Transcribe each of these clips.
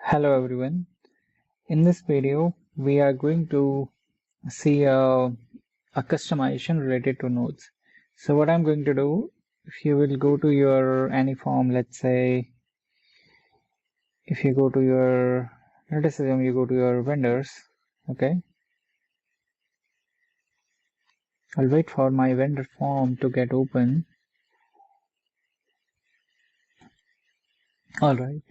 Hello everyone. In this video, we are going to see a customization related to nodes. So what I'm going to do, if you will go to your any form, let's say, if you go to your, let us assume you go to your vendors, okay? I'll wait for my vendor form to get open. All right.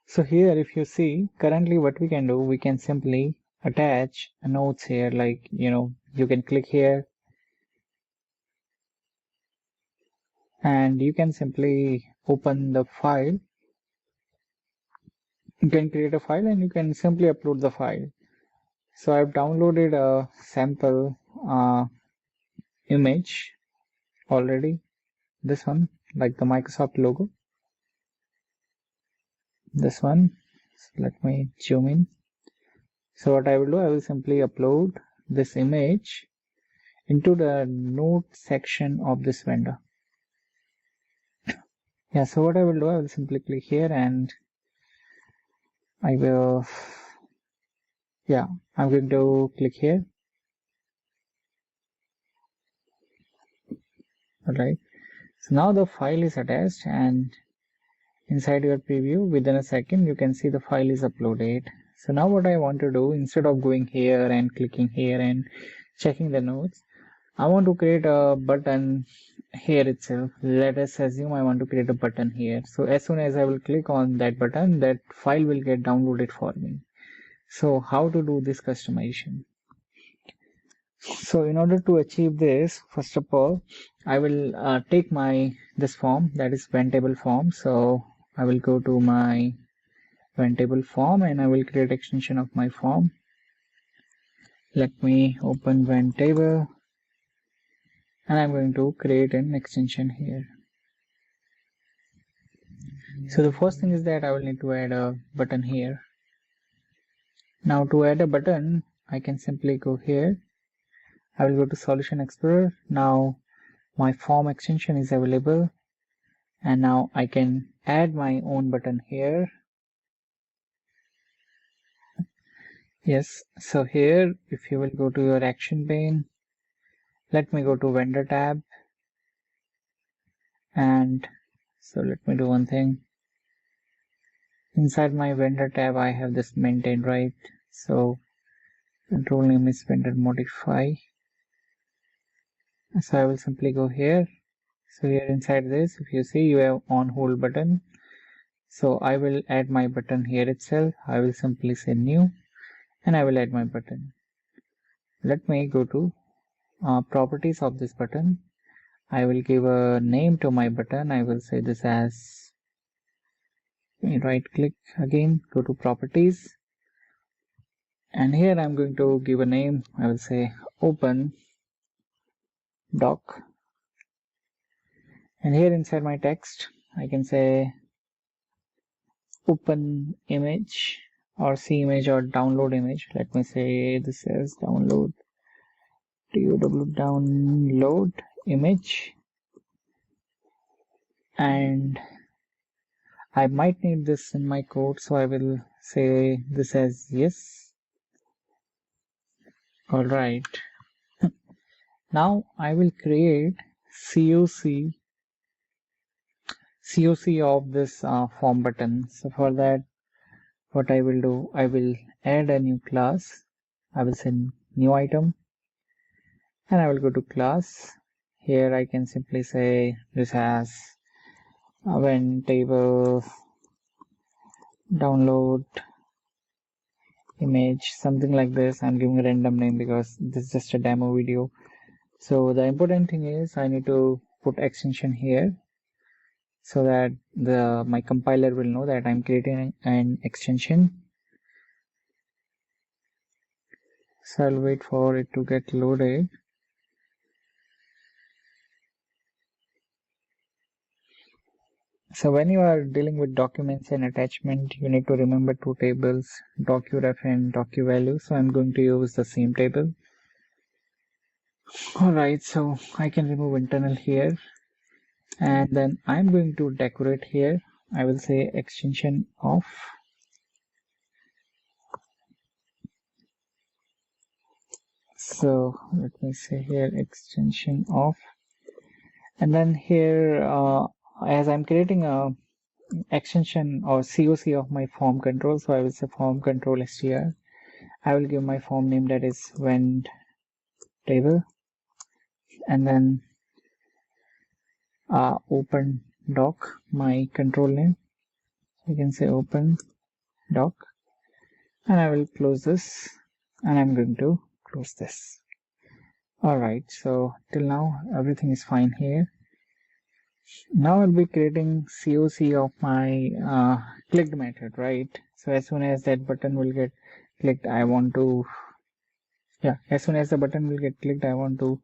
So here, if you see, currently what we can do, we can simply attach nodes here, like, you can click here and you can simply open the file. You can create a file and you can simply upload the file. So I've downloaded a sample image already, this one, like the Microsoft logo, this one. So let me zoom in. So what I will do, I will simply upload this image into the node section of this vendor. Yeah, so what I will do, I will simply click here and I'm going to click here. Alright, so now the file is attached and inside your preview, within a second, you can see the file is uploaded. So now what I want to do, instead of going here and clicking here and checking the notes, I want to create a button here itself. Let us assume I want to create a button here. So as soon as I will click on that button, that file will get downloaded for me. So how to do this customization? So in order to achieve this, first of all, I will take this form, that is table form. So I will go to my table form and I will create extension of my form. Let me open table and I'm going to create an extension here. So the first thing is that I will need to add a button here. Now to add a button, I can simply go here. I will go to Solution Explorer. Now my form extension is available and now I can add my own button here. Yes, so here if you will go to your action pane, let me go to vendor tab, and so let me do one thing. Inside my vendor tab I have this maintain, right? So control name is vendor modify. So I will simply go here. So here inside this, if you see, you have on hold button. So I will add my button here itself. I will simply say new and I will add my button. Let me go to properties of this button. I will give a name to my button. I will say this as, right click again, go to properties, and here I'm going to give a name. I will say open doc, and here inside my text I can say open image or see image or download image. Let me say this is download, download image, and I might need this in my code, so I will say this as yes. Alright, now I will create COC of this form button. So for that, what I will do, I will add a new class. I will say new item and I will go to class. Here I can simply say this has when table download image, something like this. I'm giving a random name because this is just a demo video. So the important thing is I need to put extension here so that my compiler will know that I'm creating an extension. So I'll wait for it to get loaded. So when you are dealing with documents and attachment, you need to remember two tables, DocuRef and DocuValue. So I'm going to use the same table. Alright, so I can remove internal here, and then I'm going to decorate here. I will say extension of So let me say here extension of, and then here as I'm creating a extension or COC of my form control, so I will say form control str. I will give my form name, that is when table, and then open doc, my control name. You can say open doc, and I will close this, and I'm going to close this. Alright, so till now everything is fine here. Now I'll be creating COC of my clicked method, right? So as soon as that button will get clicked, I want to, as soon as the button will get clicked, I want to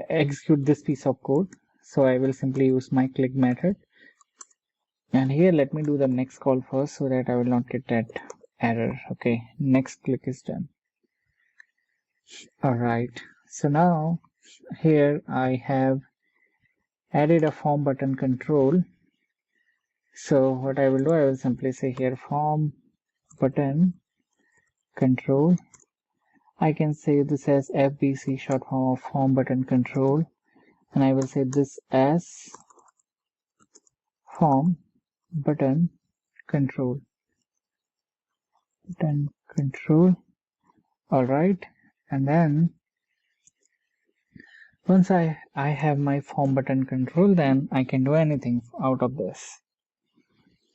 execute this piece of code. So I will simply use my click method, and here let me do the next call first so that I will not get that error. Okay, next click is done. Alright, so now here I have added a form button control. So what I will do, I will simply say here form button control. I can say this as FBC, short form of form button control, and I will say this as form button control. Alright, and then once I have my form button control, then I can do anything out of this.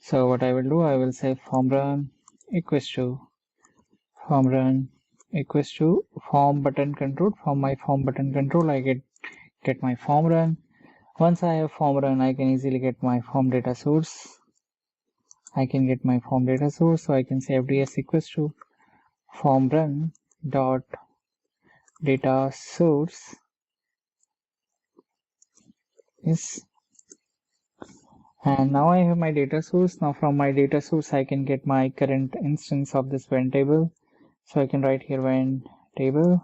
So what I will do, I will say form run equals to form run equals to form button control. From my form button control, I get my form run. Once I have form run, I can easily get my form data source. So I can say fds equals to form run dot data source is, and now I have my data source. Now from my data source, I can get my current instance of this when table. So I can write here when table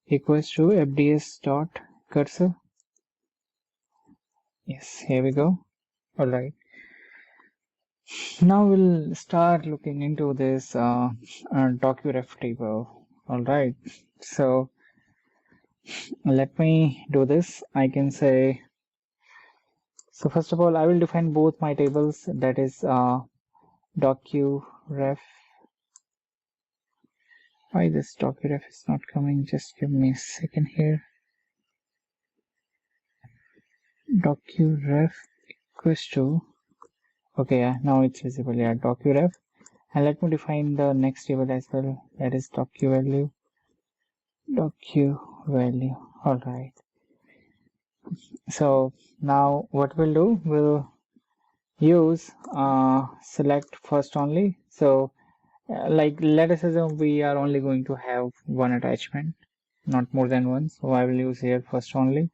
equals to fds dot cursor. Yes, here we go. Alright, now we'll start looking into this DocuRef table. Alright, so let me do this. I can say, so first of all, I will define both my tables, that is DocuRef. Why this DocuRef is not coming? Just give me a second here. DocuRef equals to, okay, yeah, now it's visible. Yeah, DocuRef, and let me define the next table as well, that is DocuValue. Alright, so now what we'll do, we'll use select first only. So like let us assume we are only going to have one attachment, not more than one, so I will use here first only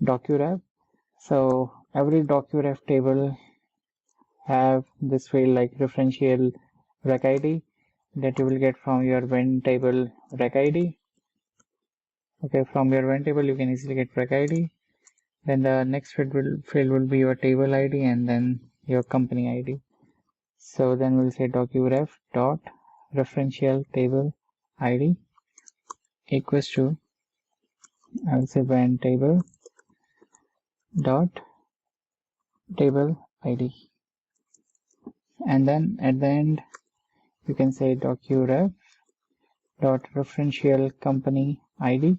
DocuRef. So every DocuRef table have this field like referential rec ID that you will get from your when table rec ID. Okay, from your when table you can easily get rec ID. Then the next field will be your table ID, and then your company ID. So then we'll say DocuRef dot referential table ID equals to, I will say when table dot table ID, and then at the end you can say DocuRef dot referential company ID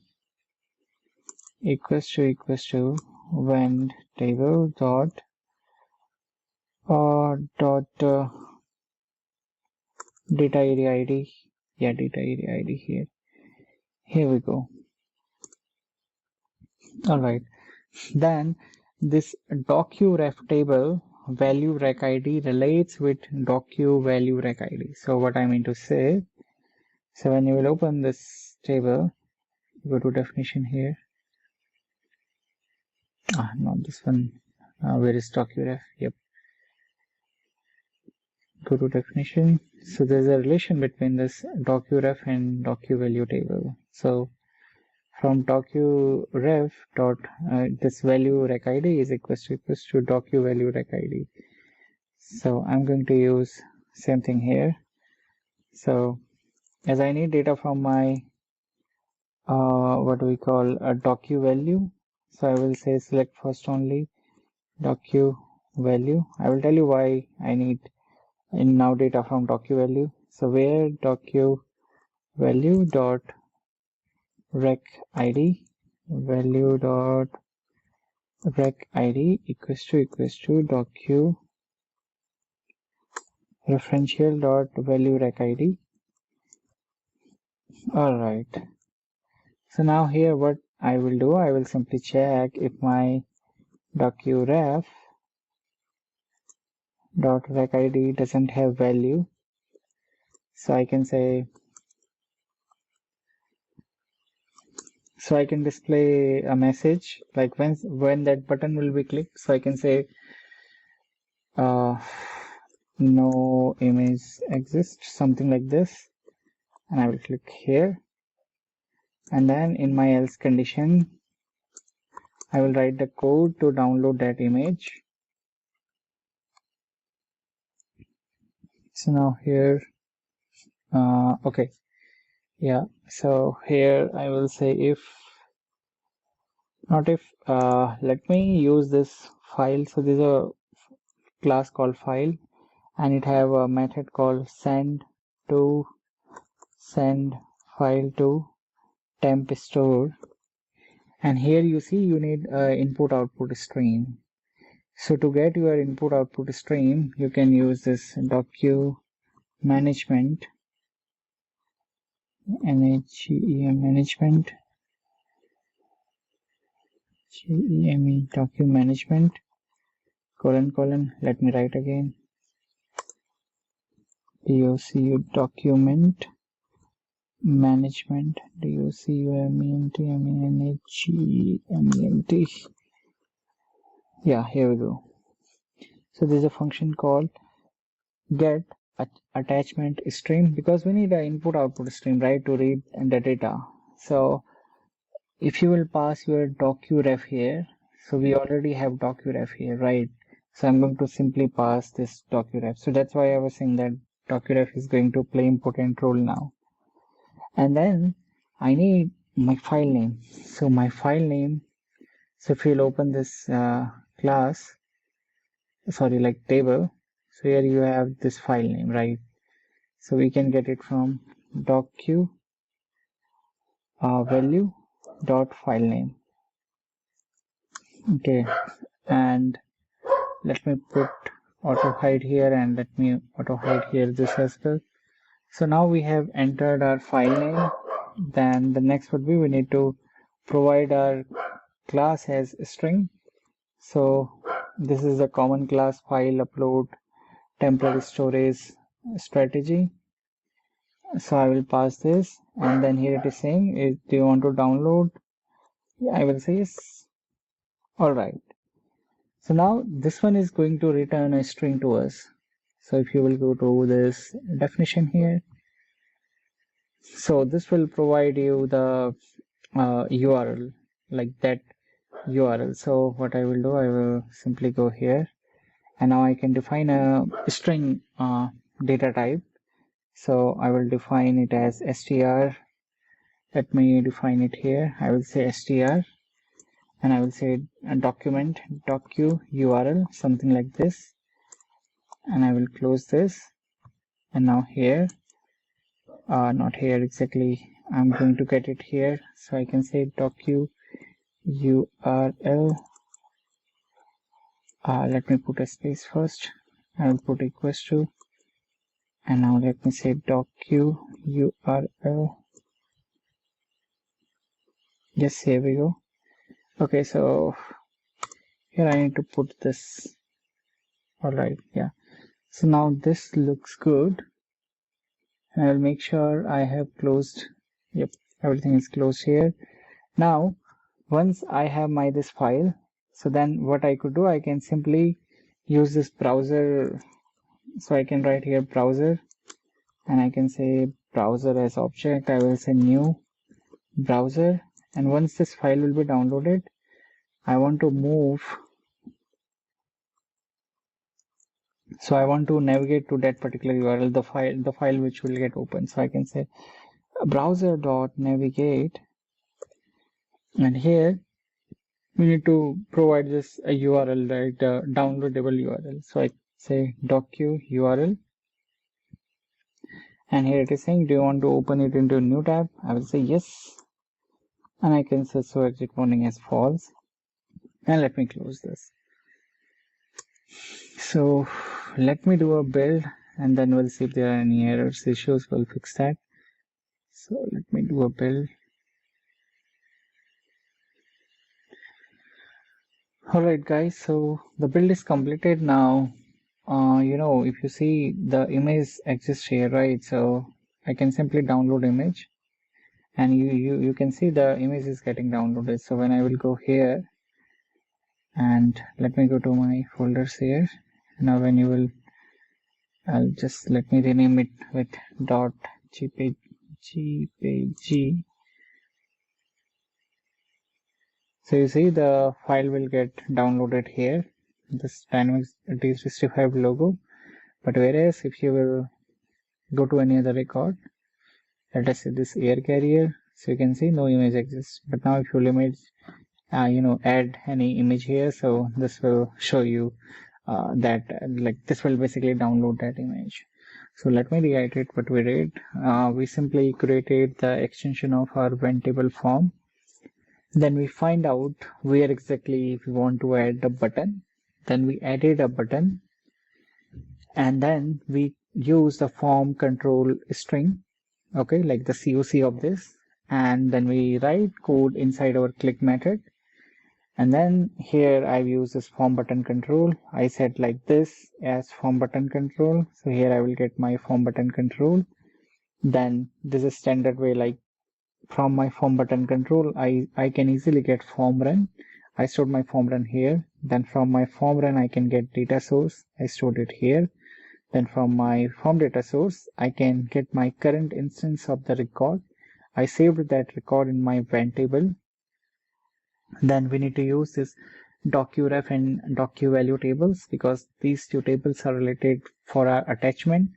equals to when table dot data area ID. Yeah, data area ID here we go. Alright, then this DocuRef table value rec ID relates with DocuValue rec ID. So what I mean to say, so when you will open this table, go to definition here. Not this one. Where is DocuRef? Yep. Go to definition. So there's a relation between this DocuRef and DocuValue table. So from DocuRef dot this value rec ID is equals to DocuValue rec ID. So I'm going to use same thing here. So as I need data from my what we call a DocuValue, so I will say select first only DocuValue. I will tell you why I need in now data from DocuValue. So where DocuValue dot rec id value dot rec id equals to docu referential dot value rec id. All right. So now here what I will do, I will simply check if my DocuRef dot rec id doesn't have value. So I can say, so I can display a message like when that button will be clicked. So I can say no image exists, something like this, and I will click here, and then in my else condition I will write the code to download that image. So now here okay, yeah, so here I will say if not if let me use this file. So there's a class called file, and it have a method called send file to temp store, and here you see you need input output stream. So to get your input output stream, you can use this docu management management docu management colon, let me write again, docu document management document. Yeah, here we go. So there's a function called get attachment stream, because we need an input output stream, right, to read the data. So if you will pass your DocuRef here, so we already have DocuRef here, right? So I'm going to simply pass this DocuRef. So that's why I was saying that DocuRef is going to play important role now. And then I need my file name. So my file name, so if you'll open this class, sorry, like table, so here you have this file name, right? So we can get it from DocuValue dot file name. Okay, and let me put auto hide here, and let me auto hide here this as well. So now we have entered our file name. Then the next would be we need to provide our class as a string. So this is a common class file upload temporary storage strategy. So I will pass this, and then here it is saying, do you want to download? I will say yes. All right. So now this one is going to return a string to us. So if you will go to this definition here, so this will provide you the URL, like that URL. So what I will do, I will simply go here, and now I can define a string data type. So I will define it as str. Let me define it here. I will say str, and I will say a document docu URL, something like this, and I will close this. And now here, not here exactly, I'm going to get it here. So I can say docu URL. Let me put a space first. I will put equals to, and now let me say docu URL. Yes, here we go. Okay, so here I need to put this. All right, yeah. So now this looks good. And I'll make sure I have closed. Yep, everything is closed here. Now, once I have this file, so then what I could do, I can simply use this browser. So I can write here browser, and I can say browser as object. I will say new browser, and once this file will be downloaded, I want to move. So I want to navigate to that particular URL, the file which will get open. So I can say browser.navigate, and here we need to provide this a URL, right? The downloadable URL. So I say docu URL, and here it is saying, do you want to open it into a new tab? I will say yes, and I can say so exit warning as false, and let me close this. So let me do a build, and then we'll see if there are any errors, issues. We'll fix that. So let me do a build. Alright guys, so the build is completed now. If you see, the image exists here, right? So I can simply download image, and you can see the image is getting downloaded. So when I will go here, and let me go to my folders here. Now when you will, I'll just let me rename it with .jpg. So you see the file will get downloaded here, this Dynamics D365 logo. But whereas if you will go to any other record, let us say this air carrier, so you can see no image exists. But now if you will image, add any image here, so this will show you that this will basically download that image. So let me reiterate what we did. We simply created the extension of our event table form. Then we find out where exactly we want to add the button. Then we added a button, and then we use the form control string, okay, like the COC of this, and then we write code inside our click method. And then here I've used this form button control. I set like this as form button control. So here I will get my form button control. Then this is standard way, like from my form button control, I can easily get form run. I stored my form run here. Then from my form run, I can get data source. I stored it here. Then from my form data source, I can get my current instance of the record. I saved that record in my event table. Then we need to use this DocuRef and DocuValue tables, because these two tables are related for our attachment.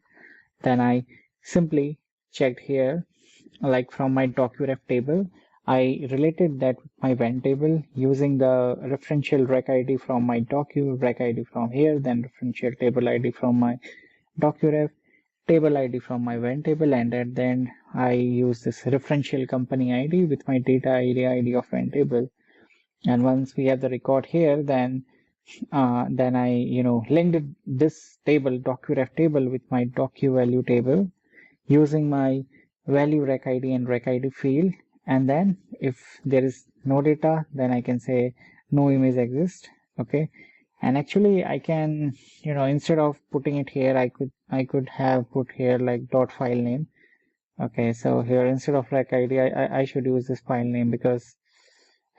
Then I simply checked here, like from my DocuRef table, I related that with my event table using the referential rec ID from my docu, rec ID from here, then referential table ID from my DocuRef, table ID from my event table, and at the end I use this referential company ID with my data ID of event table. And once we have the record here, then I linked this table, DocuRef table, with my DocuValue table using my value rec ID and rec ID field. And then if there is no data, then I can say no image exists. Okay, and actually I can, instead of putting it here, I could have put here like .file name. Okay, so here instead of rec ID, I should use this file name, because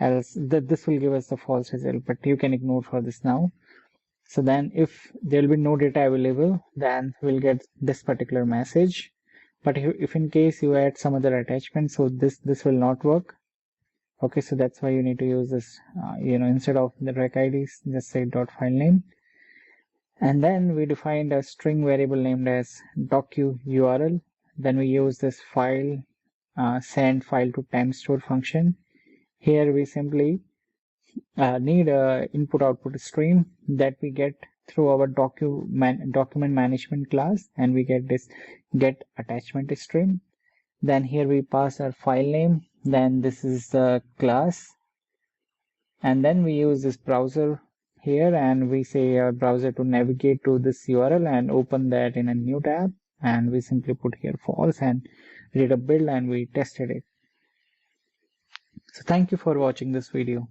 else this will give us the false result, but you can ignore for this now. So then if there will be no data available, then we'll get this particular message. But if in case you add some other attachment, so this will not work. Okay, so that's why you need to use this, instead of the rec IDs, just say .file name. And then we defined a string variable named as docu URL. Then we use this file send file to time store function. Here we simply need a input output stream that we get through our document management class, and we get this get attachment stream. Then here we pass our file name, then this is the class, and then we use this browser here, and we say our browser to navigate to this URL and open that in a new tab, and we simply put here false, and we did a build and we tested it. So thank you for watching this video.